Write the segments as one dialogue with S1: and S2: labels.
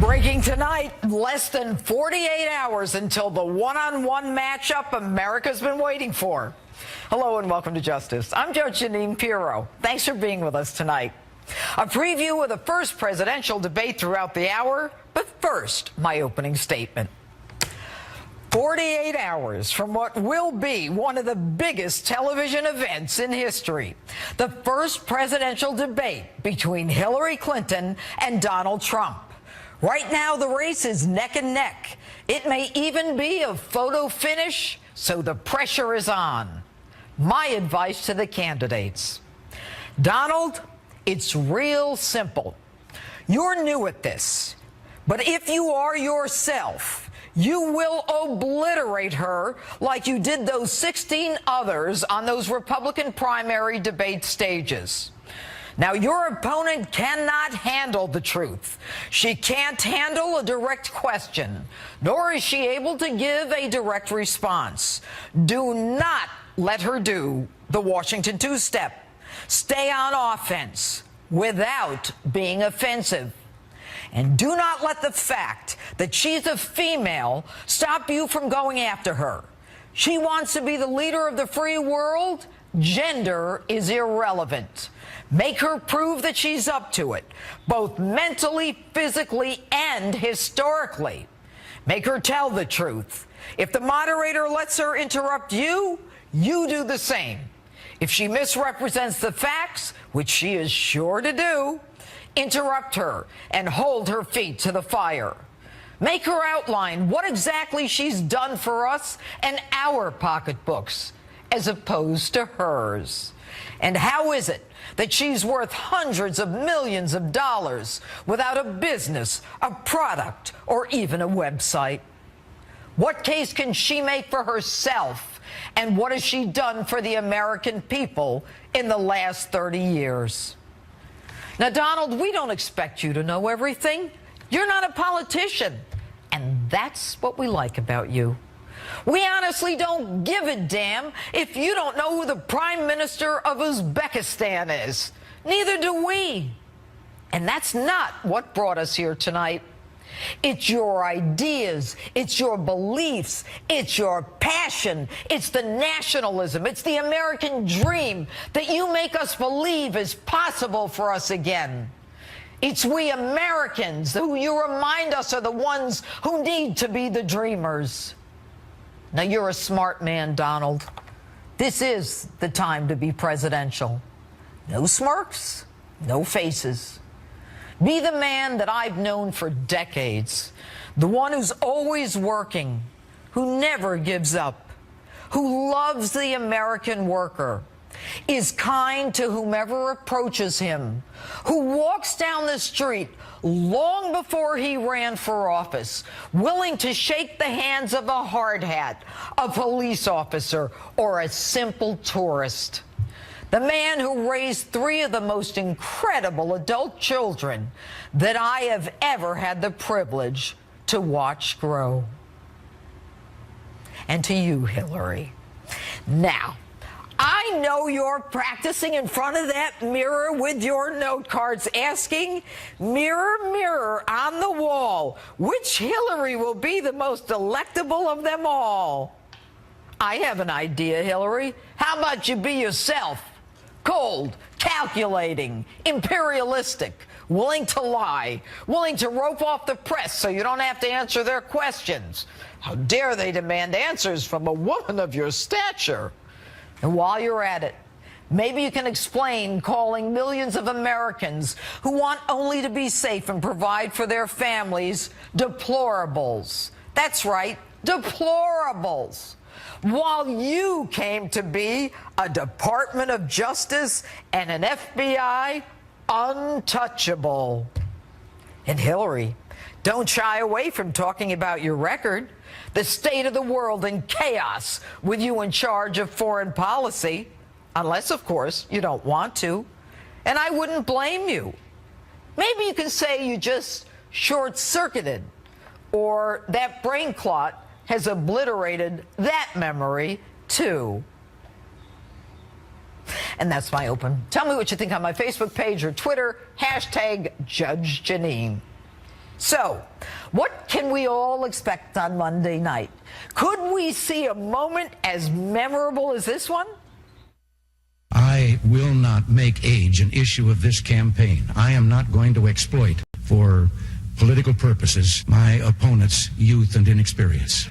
S1: Breaking tonight, less than 48 hours until the one-on-one matchup America's been waiting for. Hello and welcome to Justice. I'm Judge Jeanine Pirro. Thanks for being with us tonight. A preview of the first presidential debate throughout the hour, but first, my opening statement. 48 hours from what will be one of the biggest television events in history. The first presidential debate between Hillary Clinton and Donald Trump. Right now, the race is neck and neck. It may even be a photo finish, so the pressure is on. My advice to the candidates. Donald, it's real simple. You're new at this, but if you are yourself, you will obliterate her like you did those 16 others on those Republican primary debate stages. Now, your opponent cannot handle the truth. She can't handle a direct question, nor is she able to give a direct response. Do not let her do the Washington two-step. Stay on offense without being offensive. And do not let the fact that she's a female stop you from going after her. She wants to be the leader of the free world. Gender is irrelevant. Make her prove that she's up to it, both mentally, physically, and historically. Make her tell the truth. If the moderator lets her interrupt you, you do the same. If she misrepresents the facts, which she is sure to do, interrupt her and hold her feet to the fire. Make her outline what exactly she's done for us and our pocketbooks, as opposed to hers. And how is it that she's worth hundreds of millions of dollars without a business, a product, or even a website? What case can she make for herself? And what has she done for the American people in the last 30 years? Now, Donald, we don't expect you to know everything. You're not a politician. And that's what we like about you. We honestly don't give a damn if you don't know who the Prime Minister of Uzbekistan is. Neither do we. And that's not what brought us here tonight. It's your ideas, it's your beliefs, it's your passion, it's the nationalism, it's the American dream that you make us believe is possible for us again. It's we Americans who you remind us are the ones who need to be the dreamers. Now, you're a smart man, Donald. This is the time to be presidential. No smirks, no faces. Be the man that I've known for decades, the one who's always working, who never gives up, who loves the American worker, is kind to whomever approaches him, who walks down the street long before he ran for office, willing to shake the hands of a hard hat, a police officer, or a simple tourist. The man who raised 3 of the most incredible adult children that I have ever had the privilege to watch grow. And to you, Hillary. Now, I know you're practicing in front of that mirror with your note cards asking, mirror, mirror on the wall, which Hillary will be the most electable of them all? I have an idea, Hillary. How about you be yourself? Cold, calculating, imperialistic, willing to lie, willing to rope off the press so you don't have to answer their questions. How dare they demand answers from a woman of your stature? And while you're at it, maybe you can explain calling millions of Americans who want only to be safe and provide for their families deplorables. That's right, deplorables. While you came to be a Department of Justice and an FBI untouchable. And Hillary, don't shy away from talking about your record, the state of the world in chaos with you in charge of foreign policy, unless, of course, you don't want to. And I wouldn't blame you. Maybe you can say you just short-circuited, or that brain clot has obliterated that memory, too. And that's my open. Tell me what you think on my Facebook page or Twitter, #Judge Jeanine. So, what can we all expect on Monday night? Could we see a moment as memorable as this one?
S2: I will not make age an issue of this campaign. I am not going to exploit, for political purposes, my opponent's youth and inexperience.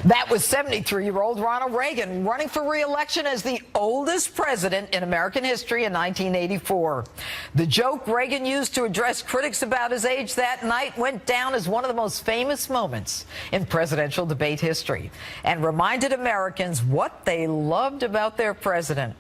S1: That was 73-year-old Ronald Reagan running for re-election as the oldest president in American history in 1984. The joke Reagan used to address critics about his age that night went down as one of the most famous moments in presidential debate history and reminded Americans what they loved about their president.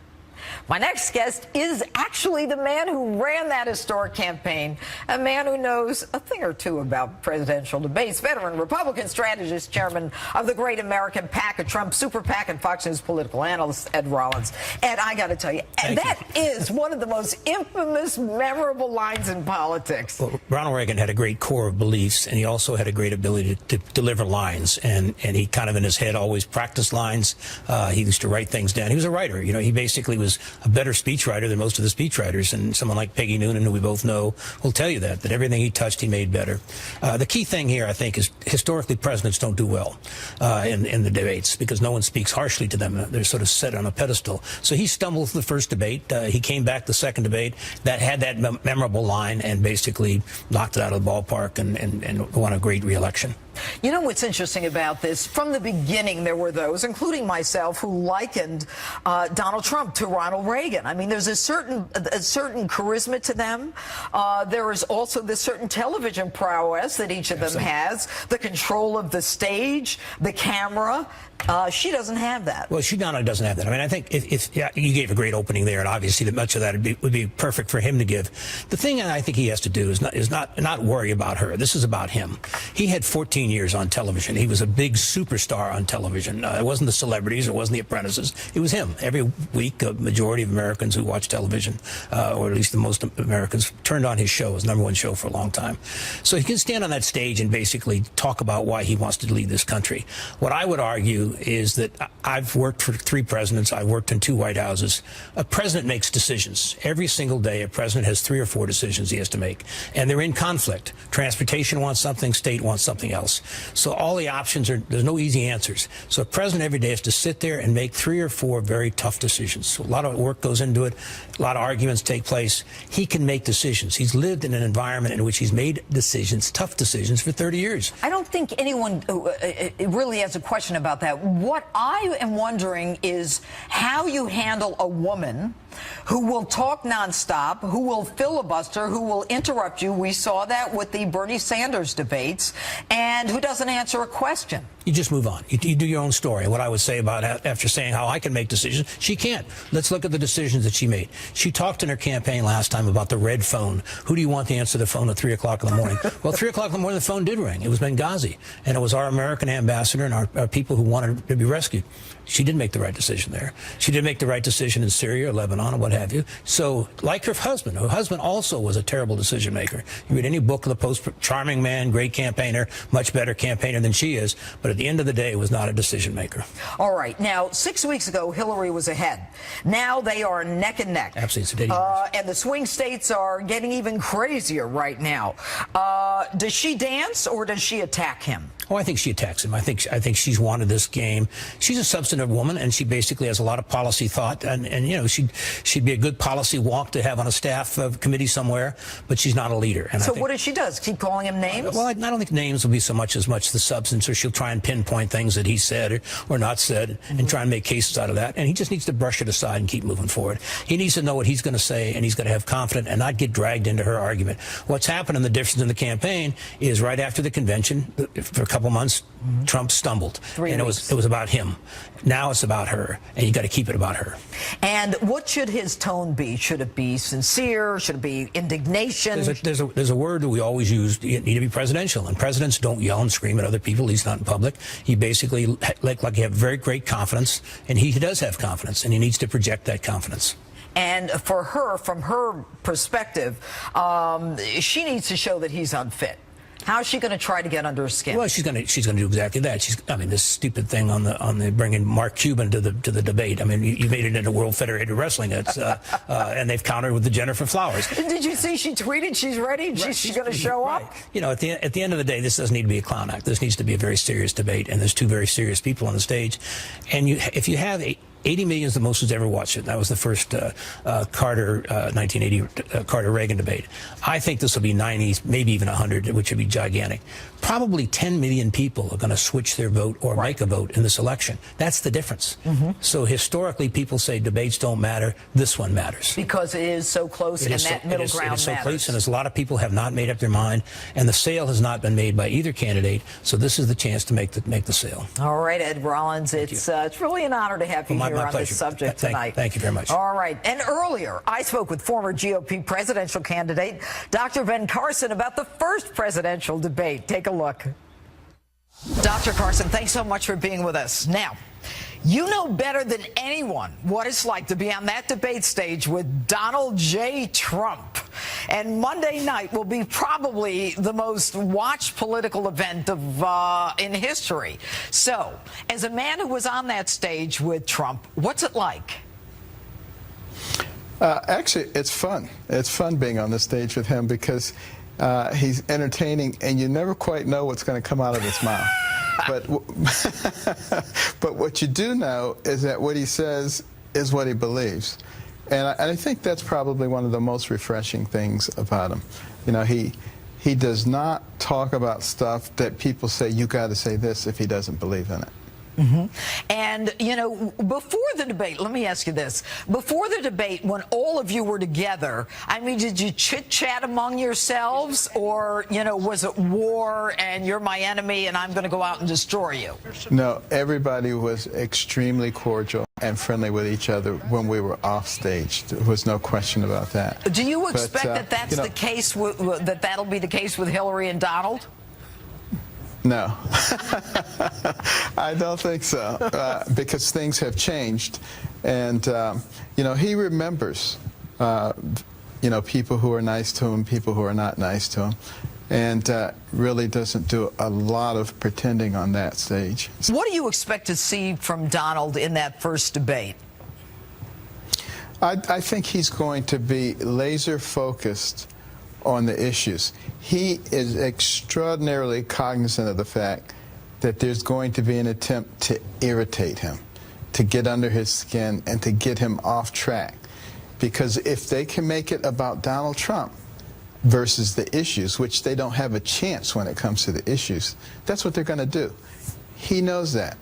S1: My next guest is actually the man who ran that historic campaign, a man who knows a thing or two about presidential debates, veteran Republican strategist, chairman of the Great American PAC, a Trump super PAC, and Fox News political analyst, Ed Rollins. Ed, I got to tell you, that is one of the most infamous, memorable lines in politics.
S3: Well, Ronald Reagan had a great core of beliefs, and he also had a great ability to deliver lines, and he kind of in his head always practiced lines. He used to write things down. He was a writer. You know, he basically was a better speechwriter than most of the speechwriters, and someone like Peggy Noonan, who we both know, will tell you that everything he touched, he made better. The key thing here, I think, is historically presidents don't do well in the debates because no one speaks harshly to them. They're sort of set on a pedestal. So he stumbled through the first debate. He came back the second debate that had that memorable line and basically knocked it out of the ballpark and won a great re-election.
S1: You know what's interesting about this? From the beginning, there were those, including myself, who likened Donald Trump to Ronald Reagan. I mean, there's a certain charisma to them. There is also this certain television prowess that each of them has, the control of the stage, the camera. She doesn't have that.
S3: Well, she not only doesn't have that. I mean, I think if you gave a great opening there, and obviously that much of that would be perfect for him to give. The thing I think he has to do is not worry about her. This is about him. He had 14 years on television. He was a big superstar on television. It wasn't the celebrities, it wasn't the apprentices. It was him. Every week, a majority of Americans who watch television, or at least the most Americans, turned on his show, his #1 show for a long time. So he can stand on that stage and basically talk about why he wants to lead this country. What I would argue is that I've worked for 3 presidents. I've worked in 2 White Houses. A president makes decisions. Every single day, a president has 3 or 4 decisions he has to make, and they're in conflict. Transportation wants something, state wants something else. So all the options there's no easy answers. So a president every day has to sit there and make 3 or 4 very tough decisions. So a lot of work goes into it. A lot of arguments take place. He can make decisions. He's lived in an environment in which he's made decisions, tough decisions, for 30 years.
S1: I don't think anyone really has a question about that. What I am wondering is how you handle a woman who will talk nonstop, who will filibuster, who will interrupt you. We saw that with the Bernie Sanders debates, and who doesn't answer a question.
S3: You just move on. You do your own story. What I would say about after saying how I can make decisions, she can't. Let's look at the decisions that she made. She talked in her campaign last time about the red phone. Who do you want to answer the phone at 3 o'clock in the morning? Well, 3 o'clock in the morning, the phone did ring. It was Benghazi, and it was our American ambassador and our people who wanted to be rescued. She didn't make the right decision there. She didn't make the right decision in Syria or Lebanon or what have you. So, like her husband also was a terrible decision maker. You read any book of the post, charming man, great campaigner, much better campaigner than she is, but at the end of the day, was not a decision maker.
S1: All right. Now, 6 weeks ago, Hillary was ahead. Now they are neck and neck.
S3: Absolutely.
S1: And the swing states are getting even crazier right now. Does she dance or does she attack him?
S3: Oh, I think she attacks him. I think she's wanted this game. She's a substantive woman, and she basically has a lot of policy thought. And you know, she'd be a good policy wonk to have on a staff committee somewhere, but she's not a leader. And
S1: so what does she do? Keep calling him names?
S3: Well, I don't think names will be so much the substance, or she'll try and pinpoint things that he said or not said and try and make cases out of that. And he just needs to brush it aside and keep moving forward. He needs to know what he's going to say, and he's going to have confidence and not get dragged into her argument. What's happened in the difference in the campaign is right after the convention, for a couple months, Trump stumbled. And it was about him. Now it's about her, and you got to keep it about her.
S1: And what should his tone be? Should it be sincere? Should it be indignation?
S3: There's a word that we always use. You need to be presidential, and presidents don't yell and scream at other people, at least not in public. He basically, like you have very great confidence, and he does have confidence, and he needs to project that confidence.
S1: And for her, from her perspective, she needs to show that he's unfit. How's she going to try to get under her skin?
S3: Well, she's going to do exactly that. I mean, this stupid thing on the bringing Mark Cuban to the debate. I mean, you made it into World Federated Wrestling. It's and they've countered with the Jennifer Flowers.
S1: Did you see she tweeted she's ready?
S3: Right,
S1: she's going to show up.
S3: Right. You know, at the end of the day, this doesn't need to be a clown act. This needs to be a very serious debate, and there's two very serious people on the stage. And if you have 80 million is the most who's ever watched it. That was the first Carter 1980 Carter-Reagan debate. I think this will be 90, maybe even 100, which would be gigantic. Probably 10 million people are going to switch their vote or make a vote in this election. That's the difference. So historically, people say debates don't matter. This one matters.
S1: Because it is so close and that middle ground matters. It is so close, and there's a lot of people have not made up their mind, and the sale has not been made by either candidate. So this is the chance to make the sale. All right, Ed Rollins, it's really an honor to have you here on this subject tonight.
S3: Thank you very much.
S1: All right. And earlier, I spoke with former GOP presidential candidate Dr. Ben Carson about the first presidential debate. Take a look. Dr. Carson, thanks so much for being with us. Now, you know better than anyone what it's like to be on that debate stage with Donald J. Trump. And Monday night will be probably the most watched political event in history. So, as a man who was on that stage with Trump, what's it like?
S4: Actually, it's fun. It's fun being on the stage with him because he's entertaining, and you never quite know what's going to come out of his mouth. But what you do know is that what he says is what he believes. And I think that's probably one of the most refreshing things about him. You know, he does not talk about stuff that people say, you got to say this, if he doesn't believe in it.
S1: And, you know, before the debate, let me ask you this. Before the debate, when all of you were together, I mean, did you chit-chat among yourselves? Or, you know, was it war and you're my enemy and I'm going to go out and destroy you?
S4: No, everybody was extremely cordial and friendly with each other when we were off stage. There was no question about that.
S1: Do you expect that that's the case, that that'll be the case with Hillary and Donald?
S4: No, I don't think so, because things have changed. And, you know, he remembers, you know, people who are nice to him, people who are not nice to him, and really doesn't do a lot of pretending on that stage.
S1: What do you expect to see from Donald in that first debate?
S4: I think he's going to be laser focused on the issues. He is extraordinarily cognizant of the fact that there's going to be an attempt to irritate him, to get under his skin and to get him off track. Because if they can make it about Donald Trump versus the issues, which they don't have a chance when it comes to the issues, that's what they're going to do. He knows that.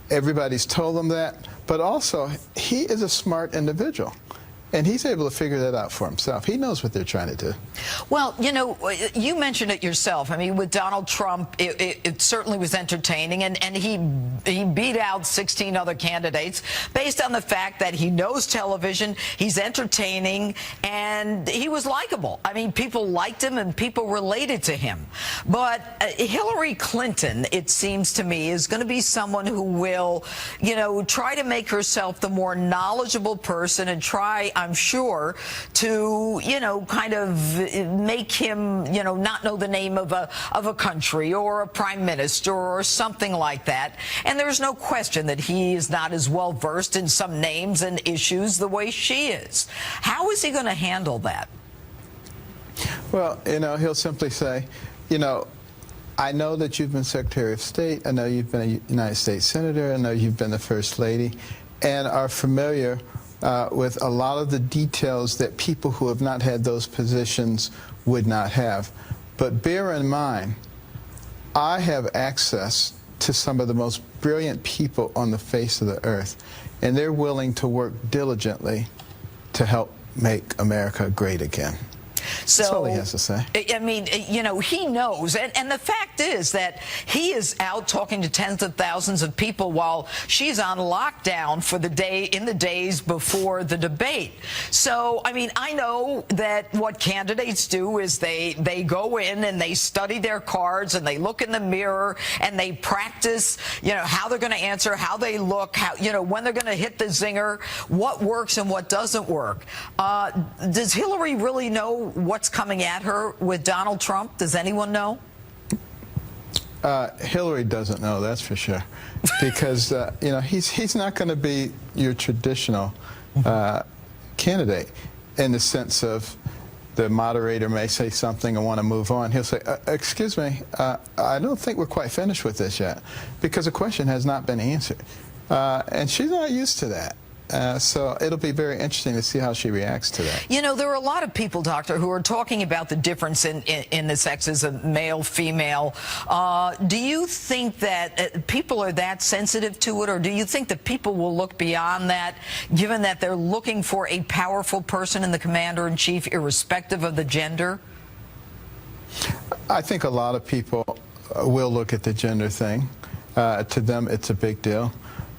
S4: Everybody's told him that, but also he is a smart individual. And he's able to figure that out for himself. He knows what they're trying to do.
S1: Well, you know, you mentioned it yourself. I mean, with Donald Trump, it certainly was entertaining, and he beat out 16 other candidates based on the fact that he knows television, he's entertaining, and he was likable. I mean, people liked him and people related to him. But Hillary Clinton, it seems to me, is going to be someone who will, you know, try to make herself the more knowledgeable person and try, I'm sure, to, you know, kind of make him, you know, not know the name of a country or a prime minister or something like that. And there's no question that he is not as well versed in some names and issues the way she is. How is he going to handle that?
S4: Well, you know, he'll simply say, you know, I know that you've been Secretary of State. I know you've been a United States Senator. I know you've been the First Lady, and are familiar with a lot of the details that people who have not had those positions would not have. But bear in mind, I have access to some of the most brilliant people on the face of the earth, and they're willing to work diligently to help make America great again.
S1: So,
S4: that's all he has to say.
S1: I mean, you know, he knows. And the fact is that he is out talking to tens of thousands of people while she's on lockdown for the day, in the days before the debate. So, I mean, I know that what candidates do is they go in and they study their cards and they look in the mirror and they practice, you know, how they're going to answer, how they look, how, you know, when they're going to hit the zinger, what works and what doesn't work. Does Hillary really know what what's coming at her with Donald Trump? Does anyone know?
S4: Hillary doesn't know, that's for sure, because you know, he's not going to be your traditional candidate in the sense of the moderator may say something and want to move on. He'll say, excuse me, I don't think we're quite finished with this yet, because the question has not been answered. And she's not used to that. So it'll be very interesting to see how she reacts to that.
S1: You know, there are a lot of people, Doctor, who are talking about the difference in the sexes of male, female. Do you think that people are that sensitive to it, or do you think that people will look beyond that, given that they're looking for a powerful person in the commander-in-chief, irrespective of the gender?
S4: I think a lot of people will look at the gender thing. To them, it's a big deal.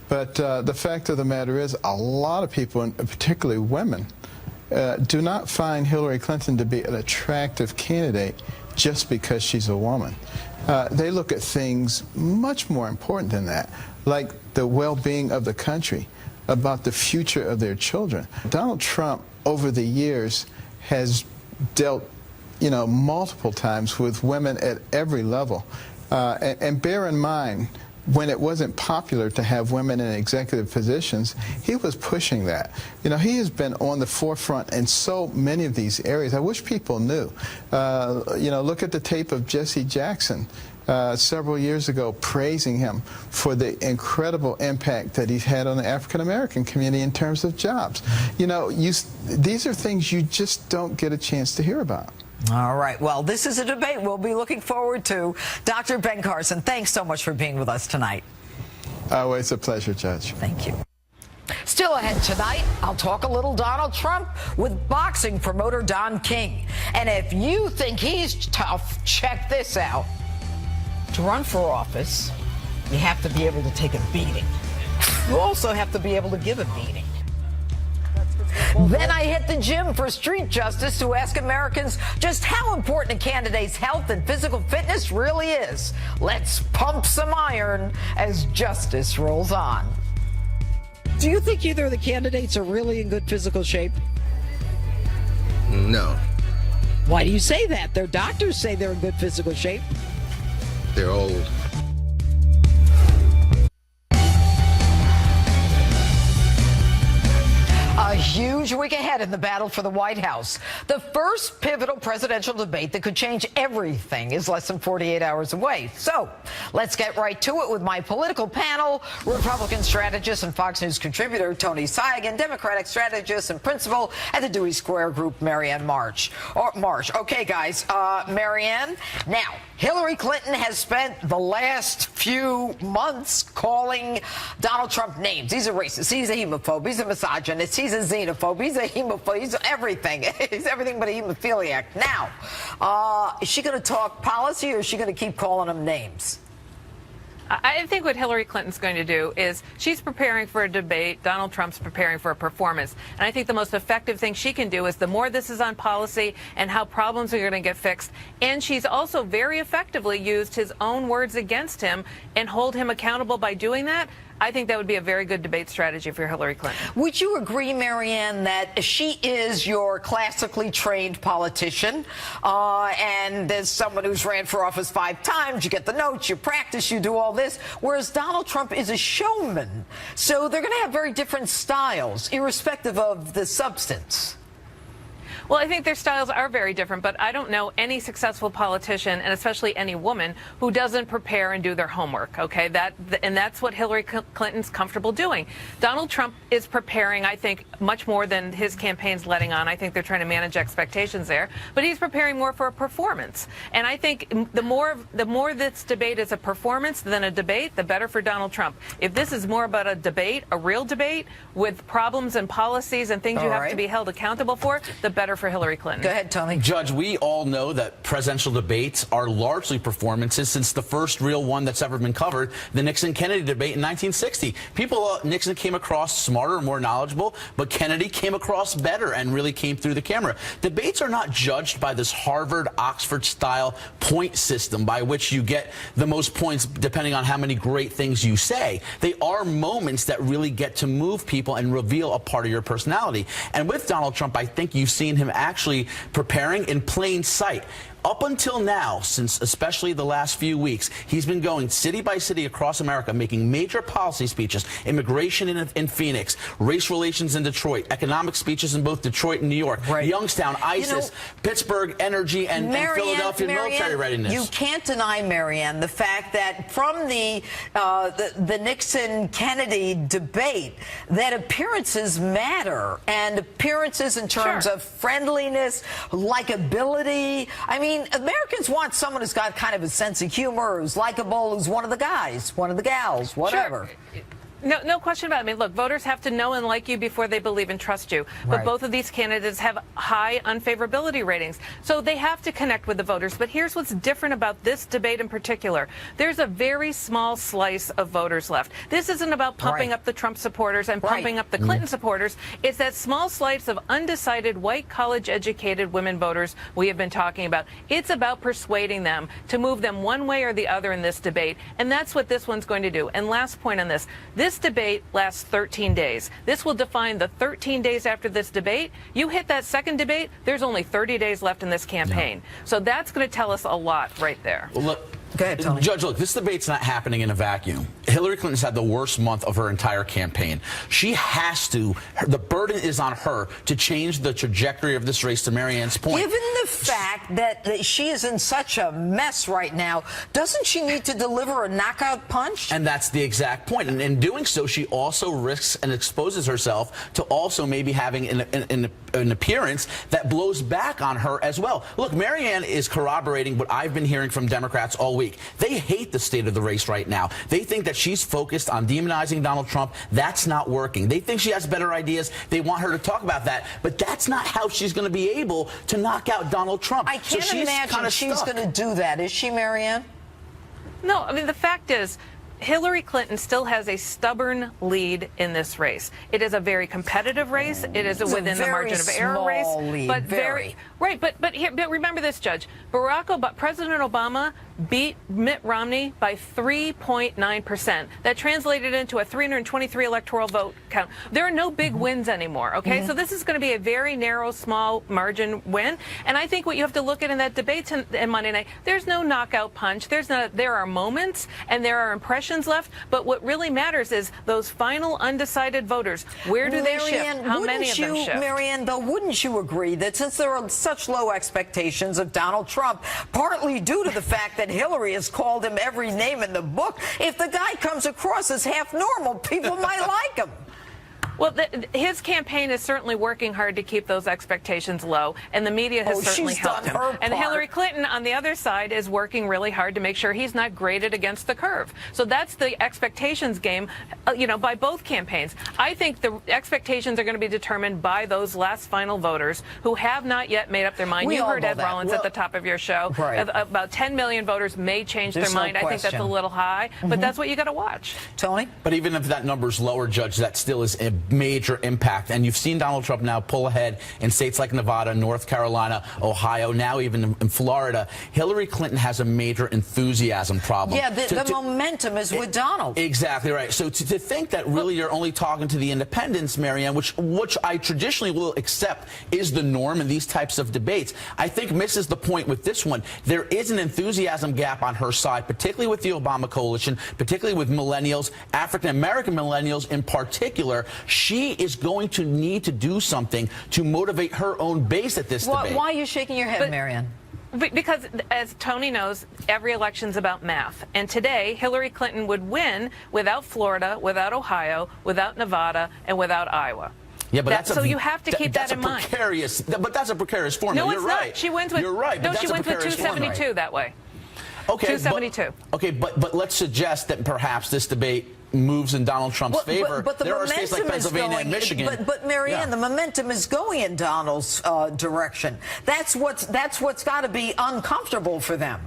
S4: But the fact of the matter is, a lot of people, and particularly women, do not find Hillary Clinton to be an attractive candidate just because she's a woman. They look at things much more important than that, like the well-being of the country, about the future of their children. Donald Trump, over the years, has dealt, you know, multiple times with women at every level. And bear in mind, when it wasn't popular to have women in executive positions, he was pushing that. You know, he has been on the forefront in so many of these areas. I wish people knew. You know, look at the tape of Jesse Jackson several years ago praising him for the incredible impact that he's had on the African-American community in terms of jobs. You know, these are things you just don't get a chance to hear about.
S1: All right. Well, this is a debate we'll be looking forward to. Dr. Ben Carson, thanks so much for being with us tonight.
S4: Always a pleasure, Judge.
S1: Thank you. Still ahead tonight, I'll talk a little Donald Trump with boxing promoter Don King. And if you think he's tough, check this out. To run for office, you have to be able to take a beating. You also have to be able to give a beating. Then I hit the gym for street justice to ask Americans just how important a candidate's health and physical fitness really is. Let's pump some iron as justice rolls on. Do you think either of the candidates are really in good physical shape?
S5: No.
S1: Why do you say that? Their doctors say they're in good physical shape.
S5: They're old.
S1: A huge week ahead in the battle for the White House. The first pivotal presidential debate that could change everything is less than 48 hours away. So let's get right to it with my political panel, Republican strategist and Fox News contributor Tony Saigan, Democratic strategist and principal at the Dewey Square Group, Marianne Marsh. Okay, guys, Marianne, now, Hillary Clinton has spent the last few months calling Donald Trump names. He's a racist. He's a homophobe. He's a misogynist. He's a xenophobe. He's a hemophobe. He's everything. He's everything but a hemophiliac. Now, is she going to talk policy, or is she going to keep calling him names?
S6: I think what Hillary Clinton's going to do is she's preparing for a debate. Donald Trump's preparing for a performance. And I think the most effective thing she can do is the more this is on policy and how problems are going to get fixed. And she's also very effectively used his own words against him and hold him accountable by doing that. I think that would be a very good debate strategy for Hillary Clinton.
S1: Would you agree, Marianne, that she is your classically trained politician, and as someone who's ran for office 5 times, you get the notes, you practice, you do all this, whereas Donald Trump is a showman. So they're going to have very different styles, irrespective of the substance.
S6: Well, I think their styles are very different, but I don't know any successful politician, and especially any woman, who doesn't prepare and do their homework, okay? And that's what Hillary Clinton's comfortable doing. Donald Trump is preparing, I think, much more than his campaign's letting on. I think they're trying to manage expectations there, but he's preparing more for a performance. And I think the more this debate is a performance than a debate, the better for Donald Trump. If this is more about a debate, a real debate, with problems and policies and things you have to be held accountable for, the better for Hillary Clinton.
S1: Go ahead, Tony.
S7: Judge, we all know that presidential debates are largely performances since the first real one that's ever been covered, the Nixon-Kennedy debate in 1960. People, Nixon came across smarter, more knowledgeable, but Kennedy came across better and really came through the camera. Debates are not judged by this Harvard, Oxford-style point system by which you get the most points depending on how many great things you say. They are moments that really get to move people and reveal a part of your personality. And with Donald Trump, I think you've seen him him actually preparing in plain sight. Up until now, since especially the last few weeks, he's been going city by city across America, making major policy speeches, immigration in Phoenix, race relations in Detroit, economic speeches in both Detroit and New York, Youngstown, ISIS, Pittsburgh, energy, and Philadelphia military readiness.
S1: You can't deny, Marianne, the fact that from the Nixon-Kennedy debate, that appearances matter, and appearances in terms of friendliness, likability. I mean, Americans want someone who's got kind of a sense of humor, who's likable, who's one of the guys, one of the gals, whatever.
S6: Sure. No question about it. I mean, look, voters have to know and like you before they believe and trust you. But both of these candidates have high unfavorability ratings. So they have to connect with the voters. But here's what's different about this debate in particular. There's a very small slice of voters left. This isn't about pumping up the Trump supporters and pumping up the Clinton supporters. It's that small slice of undecided white college-educated women voters we have been talking about. It's about persuading them to move them one way or the other in this debate. And that's what this one's going to do. And last point on this. This debate lasts 13 days. This will define the 13 days after this debate. You hit that second debate, there's only 30 days left in this campaign. So that's going to tell us a lot right there.
S7: Well, look,
S1: go ahead, Tony.
S7: Judge, look, this debate's not happening in a vacuum. Hillary Clinton's had the worst month of her entire campaign. She has to, the burden is on her to change the trajectory of this race, to Marianne's point.
S1: Given the fact that she is in such a mess right now, doesn't she need to deliver a knockout punch?
S7: And that's the exact point. And in doing so, she also risks and exposes herself to also maybe having an appearance that blows back on her as well. Look, Marianne is corroborating what I've been hearing from Democrats all week. They hate the state of the race right now. They think that she's focused on demonizing Donald Trump. That's not working. They think she has better ideas. They want her to talk about that. But that's not how she's going to be able to knock out Donald Trump.
S1: I can't imagine she's going to do that. Is she, Marianne?
S6: No, I mean, the fact is, Hillary Clinton still has a stubborn lead in this race. It is a very competitive race. It is within the margin of error race. But very right. But remember this, Judge. President Obama beat Mitt Romney by 3.9%. That translated into a 323 electoral vote count. There are no big wins anymore. Okay, so this is going to be a very narrow, small margin win. And I think what you have to look at in that debate in Monday night, there's no knockout punch. There are moments and there are impressions left, but what really matters is those final undecided voters. Where do they shift? How many of them shift?
S1: Marianne, though, wouldn't you agree that since there are such low expectations of Donald Trump, partly due to the fact that Hillary has called him every name in the book, if the guy comes across as half normal, people might like him?
S6: Well, his campaign is certainly working hard to keep those expectations low, and the media has certainly helped him. And Hillary Clinton, on the other side, is working really hard to make sure he's not graded against the curve. So that's the expectations game, by both campaigns. I think the expectations are going to be determined by those last final voters who have not yet made up their mind. You heard Ed Rollins at the top of your show. About 10 million voters may change their mind. I think that's a little high, but that's what you got to watch.
S1: Tony?
S7: But even if that number's lower, Judge, that still is a major impact. And you've seen Donald Trump now pull ahead in states like Nevada, North Carolina, Ohio, now even in Florida. Hillary Clinton has a major enthusiasm problem.
S1: Yeah, the momentum is with Donald.
S7: Exactly right. So to think that really you're only talking to the independents, Marianne, which I traditionally will accept is the norm in these types of debates, I think misses the point with this one. There is an enthusiasm gap on her side, particularly with the Obama coalition, particularly with millennials, African-American millennials in particular. She is going to need to do something to motivate her own base at this debate.
S1: Why are you shaking your head, Marianne?
S6: Because, as Tony knows, every election's about math. And today, Hillary Clinton would win without Florida, without Ohio, without Nevada, and without Iowa.
S7: Yeah, but
S6: so you have to keep that in mind.
S7: But that's a precarious formula.
S6: No, it's
S7: You're
S6: not.
S7: Right.
S6: She wins with.
S7: You're right.
S6: No, she wins with 272 that way.
S7: Okay,
S6: 272.
S7: But let's suggest that perhaps this debate moves in Donald Trump's favor.
S1: But the
S7: there are states like Pennsylvania and Michigan.
S1: But Marianne, the momentum is going in Donald's direction. That's what's got to be uncomfortable for them.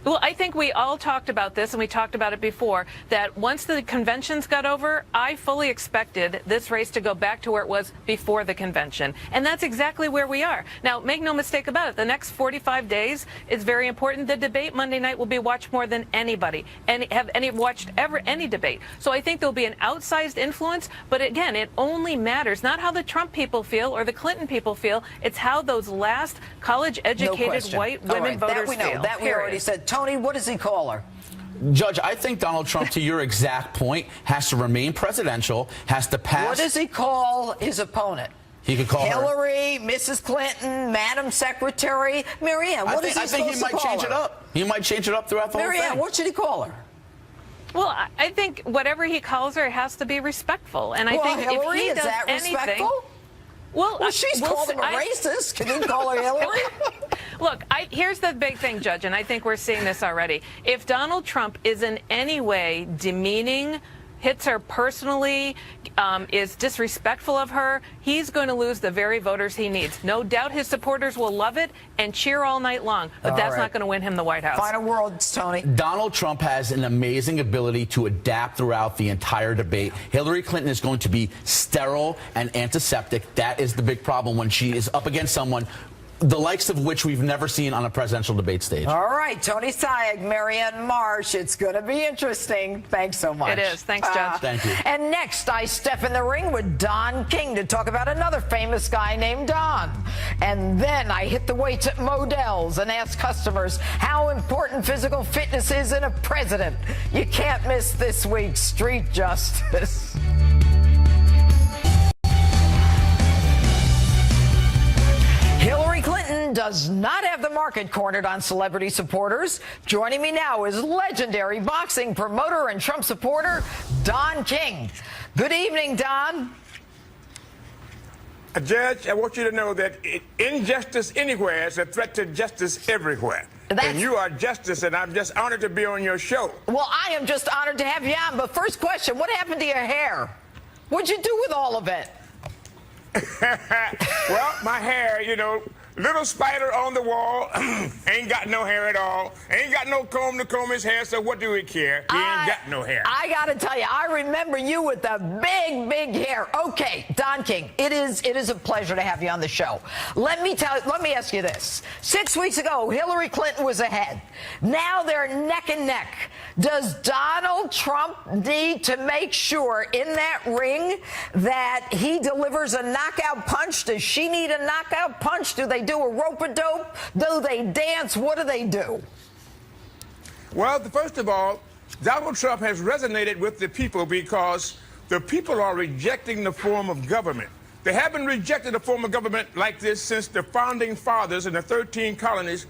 S6: Well, I think we all talked about this, and we talked about it before, that once the conventions got over, I fully expected this race to go back to where it was before the convention. And that's exactly where we are. Now, make no mistake about it, the next 45 days is very important. The debate Monday night will be watched more than anybody, and have watched any debate. So I think there'll be an outsized influence, but again, it only matters not how the Trump people feel or the Clinton people feel, it's how those last college-educated white women voters feel.
S1: That we already said. Tony, what does he call her?
S7: Judge, I think Donald Trump, to your exact point, has to remain presidential, has to pass.
S1: What does he call his opponent?
S7: He could call
S1: Hillary, Mrs. Clinton, Madam Secretary, Marianne. What is he supposed to call her?
S7: I think he might change it up. He might change it up throughout the whole thing.
S1: Marianne, what should he call her?
S6: Well, I think whatever he calls her has to be respectful. And I think
S1: Hillary,
S6: if he
S1: is
S6: does
S1: that
S6: anything,
S1: respectful?
S6: Well,
S1: She's called him a racist. Can you call her Hillary?
S6: Look, here's the big thing, Judge, and I think we're seeing this already. If Donald Trump is in any way demeaning, hits her personally, is disrespectful of her, he's going to lose the very voters he needs. No doubt his supporters will love it and cheer all night long, but that's not going to win him the White House.
S1: Final words, Tony.
S7: Donald Trump has an amazing ability to adapt throughout the entire debate. Hillary Clinton is going to be sterile and antiseptic. That is the big problem when she is up against someone the likes of which we've never seen on a presidential debate stage.
S1: All right, Tony Sayegh, Marianne Marsh. It's going to be interesting. Thanks so much.
S6: It is. Thanks, Judge.
S7: Thank you.
S1: And next, I step in the ring with Don King to talk about another famous guy named Don. And then I hit the weights at Modell's and ask customers how important physical fitness is in a president. You can't miss this week's Street Justice. Hillary Clinton does not have the market cornered on celebrity supporters. Joining me now is legendary boxing promoter and Trump supporter, Don King. Good evening, Don.
S8: Judge, I want you to know that injustice anywhere is a threat to justice everywhere. And you are justice, and I'm just honored to be on your show.
S1: Well, I am just honored to have you on. But first question, what happened to your hair? What'd you do with all of it?
S8: Well, my hair, you know, little spider on the wall, ain't got no hair at all, ain't got no comb to comb his hair, so what do we care? He ain't got no hair.
S1: I gotta tell you, I remember you with the big, big hair. Okay, Don King, it is a pleasure to have you on the show. Let me ask you this. 6 weeks ago, Hillary Clinton was ahead. Now they're neck and neck. Does Donald Trump need to make sure in that ring that he delivers a knockout punch? Does she need a knockout punch? Do they do a rope-a-dope? Do they dance? What do they do?
S8: Well, first of all, Donald Trump has resonated with the people because the people are rejecting the form of government. They haven't rejected a form of government like this since the founding fathers in the 13 colonies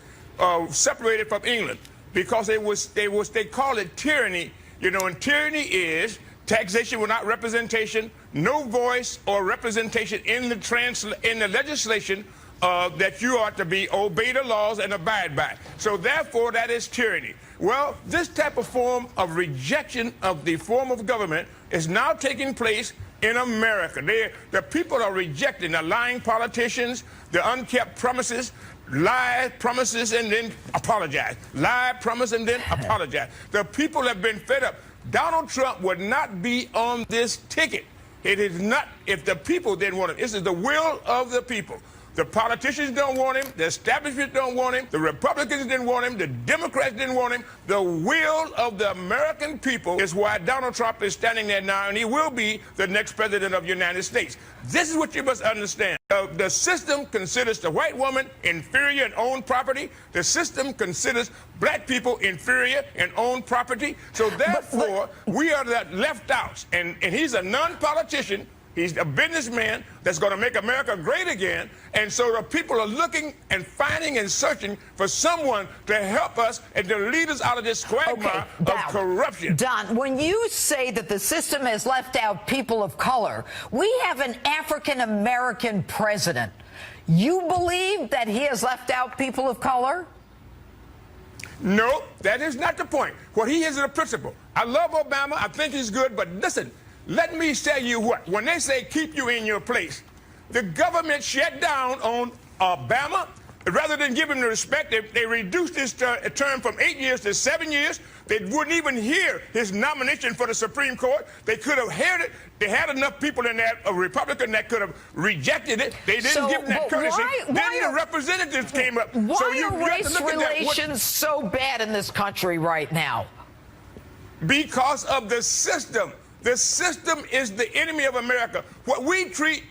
S8: separated from England, because they call it tyranny, you know, and tyranny is taxation without representation, no voice or representation in the legislation that you are to be obey the laws and abide by. So therefore, that is tyranny. Well, this type of form of rejection of the form of government is now taking place in America. The people are rejecting the lying politicians, the unkept promises, lie, promises, and then apologize. Lie, promise, and then apologize. The people have been fed up. Donald Trump would not be on this ticket. It is not, if the people didn't want him. This is the will of the people. The politicians don't want him. The establishment don't want him. The Republicans didn't want him. The Democrats didn't want him. The will of the American people is why Donald Trump is standing there now, and he will be the next president of the United States. This is what you must understand. The system considers the white woman inferior and own property. The system considers black people inferior and own property. So therefore, we are the left outs. And he's a non-politician. He's a businessman that's going to make America great again. And so the people are looking and finding and searching for someone to help us and to lead us out of this quagmire of corruption.
S1: Don, when you say that the system has left out people of color, we have an African-American president. You believe that he has left out people of color?
S8: No, that is not the point. What he is a principle. I love Obama. I think he's good. But listen. Let me tell you what, when they say keep you in your place, the government shut down on Obama, rather than give him the respect, they reduced his term from 8 years to 7 years. They wouldn't even hear his nomination for the Supreme Court. They could have heard it. They had enough people in that, a Republican, that could have rejected it. They didn't give him that courtesy. Then the representatives came up.
S1: Why are race relations so bad in this country right now?
S8: Because of the system. The system is the enemy of America. What we treat,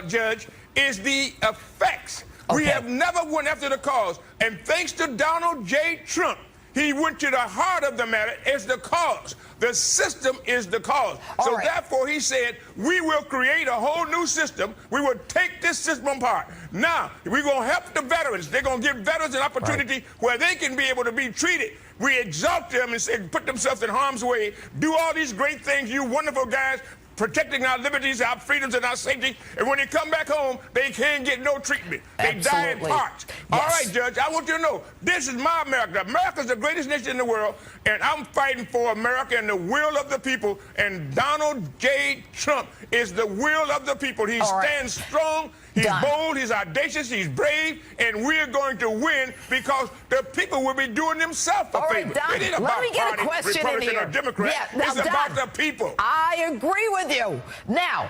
S8: Judge, is the effects.
S1: Okay.
S8: We have never went after the cause. And thanks to Donald J. Trump, he went to the heart of the matter as the cause. The system is the cause. So therefore, he said, we will create a whole new system. We will take this system apart. Now, we're going to help the veterans. They're going to give veterans an opportunity where they can be able to be treated. We exalt them and say, put themselves in harm's way. Do all these great things, you wonderful guys, protecting our liberties, our freedoms, and our safety. And when they come back home, they can't get no treatment. They die in parts. Yes. All right, Judge, I want you to know, this is my America. America's the greatest nation in the world, and I'm fighting for America and the will of the people. And Donald J. Trump is the will of the people. He stands strong. He's bold, he's audacious, he's brave, and we're going to win because the people will be doing themselves a favor.
S1: Don,
S8: it ain't about
S1: let me get a question
S8: Republican
S1: in here.
S8: or Democrat. It's about the people.
S1: I agree with you. Now,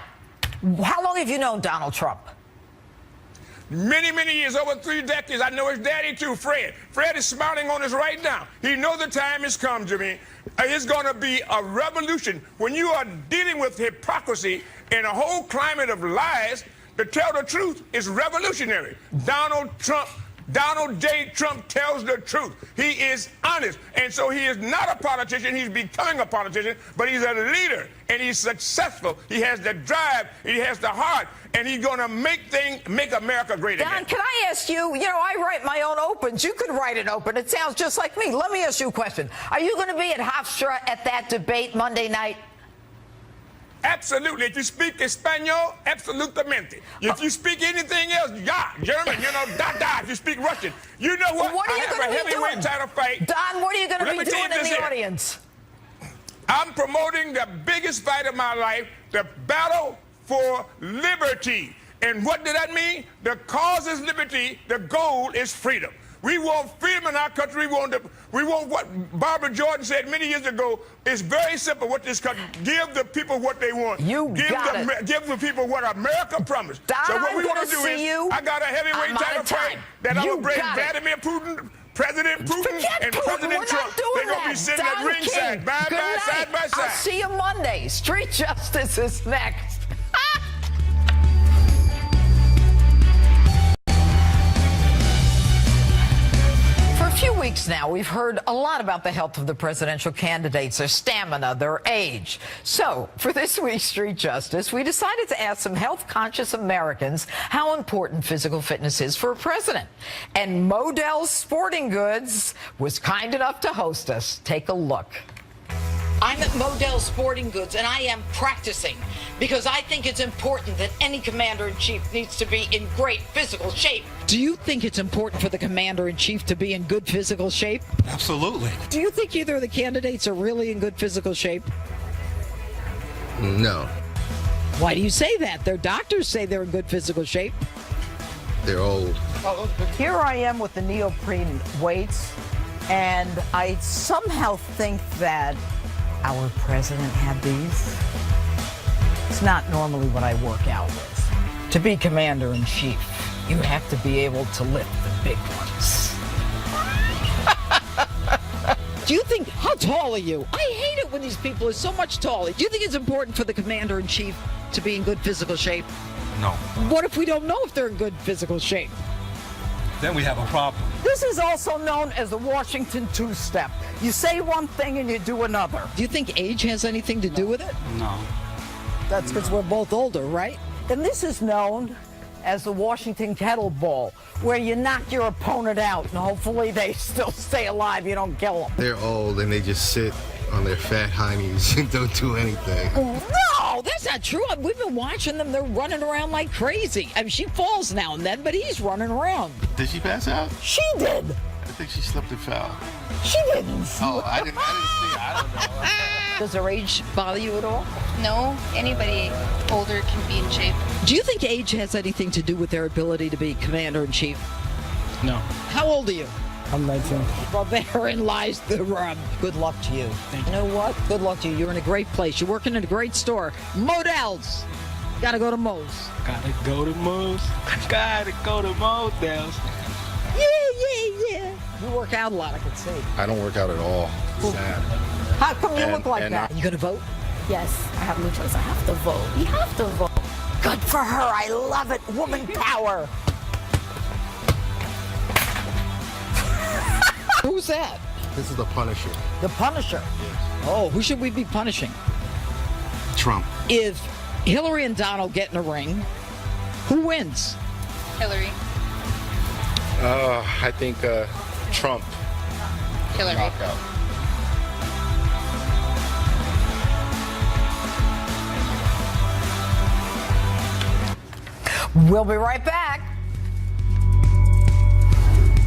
S1: how long have you known Donald Trump?
S8: Many, many years, over 3 decades. I know his daddy too, Fred. Fred is smiling on us right now. He knows the time has come, Jimmy. It's going to be a revolution. When you are dealing with hypocrisy and a whole climate of lies, to tell the truth is revolutionary. Donald J. Trump tells the truth. He is honest. And so he is not a politician. He's becoming a politician, but he's a leader, and he's successful. He has the drive. He has the heart, and he's going to make America great again.
S1: Don, can I ask you, I write my own opens. You could write an open. It sounds just like me. Let me ask you a question. Are you going to be at Hofstra at that debate Monday night?
S8: Absolutely. If you speak Espanol, absolutamente. If you speak anything else, German, da. If you speak Russian, you know what?
S1: What are you
S8: I have
S1: going
S8: a
S1: to be
S8: heavyweight
S1: doing?
S8: title fight.
S1: Don, what are you going to be doing in the audience?
S8: I'm promoting the biggest fight of my life, the battle for liberty. And what did that mean? The cause is liberty. The goal is freedom. We want freedom in our country. We want what Barbara Jordan said many years ago. It's very simple. What this country, give the people what they want. Give the people what America promised.
S1: Don,
S8: so what we want to do is, I got a heavyweight title fight that I'm going to bring Vladimir Putin, President Putin, and President Trump. They're going to be sitting at ringside, side by side.
S1: I'll see you Monday. Street Justice is next. For a few weeks now, we've heard a lot about the health of the presidential candidates, their stamina, their age. So, for this week's Street Justice, we decided to ask some health-conscious Americans how important physical fitness is for a president. And Modell's Sporting Goods was kind enough to host us. Take a look. I'm at Modell's Sporting Goods, and I am practicing because I think it's important that any commander-in-chief needs to be in great physical shape. Do you think it's important for the commander-in-chief to be in good physical shape?
S9: Absolutely.
S1: Do you think either of the candidates are really in good physical shape?
S5: No.
S1: Why do you say that? Their doctors say they're in good physical shape.
S5: They're old.
S10: Here I am with the neoprene weights, and I somehow think that our president had these. It's not normally what I work out with. To be commander-in-chief, you have to be able to lift the big ones. Do you think, how tall are you? I hate it when these people are so much taller. Do you think it's important for the commander-in-chief to be in good physical shape?
S9: No.
S10: What if we don't know if they're in good physical shape?
S9: Then we have a problem.
S10: This is also known as the Washington two-step. You say one thing and you do another.
S1: Do you think age has anything to do with it?
S9: No.
S10: That's because we're both older, right? And this is known as the Washington kettlebell, where you knock your opponent out and hopefully they still stay alive, you don't kill them.
S5: They're old and they just sit on their fat hindies and don't do anything.
S1: No, that's not true. We've been watching them. They're running around like crazy. I mean, she falls now and then, but he's running around.
S5: Did she pass out?
S10: She did.
S5: I think she slipped and fell.
S10: She didn't.
S5: Oh, I didn't see it. I don't know.
S1: Does her age bother you at all?
S11: No, anybody older can be in shape.
S1: Do you think age has anything to do with their ability to be commander-in-chief?
S9: No.
S10: How old are you?
S9: I'm 19.
S10: Well, therein lies the rub. Good luck to you.
S9: Thank
S10: You know what? Good luck to you. You're in a great place. You're working in a great store. Models. Gotta go to Mo's.
S9: Gotta go to Mo's. Gotta go to Models.
S10: Yeah. You work out a lot, I can see.
S5: I don't work out at all. Sad.
S10: How come you
S5: And-
S10: look like
S5: and
S10: that? You gonna vote?
S12: Yes, I have no choice. I have to vote. We have to vote.
S10: Good for her. I love it. Woman power. Who's that?
S5: This is the Punisher.
S10: The Punisher. Oh, who should we be punishing?
S5: Trump.
S10: If Hillary and Donald get in a ring, who wins?
S11: Hillary.
S5: I think Trump.
S11: Hillary.
S5: Knockout.
S1: We'll be right back.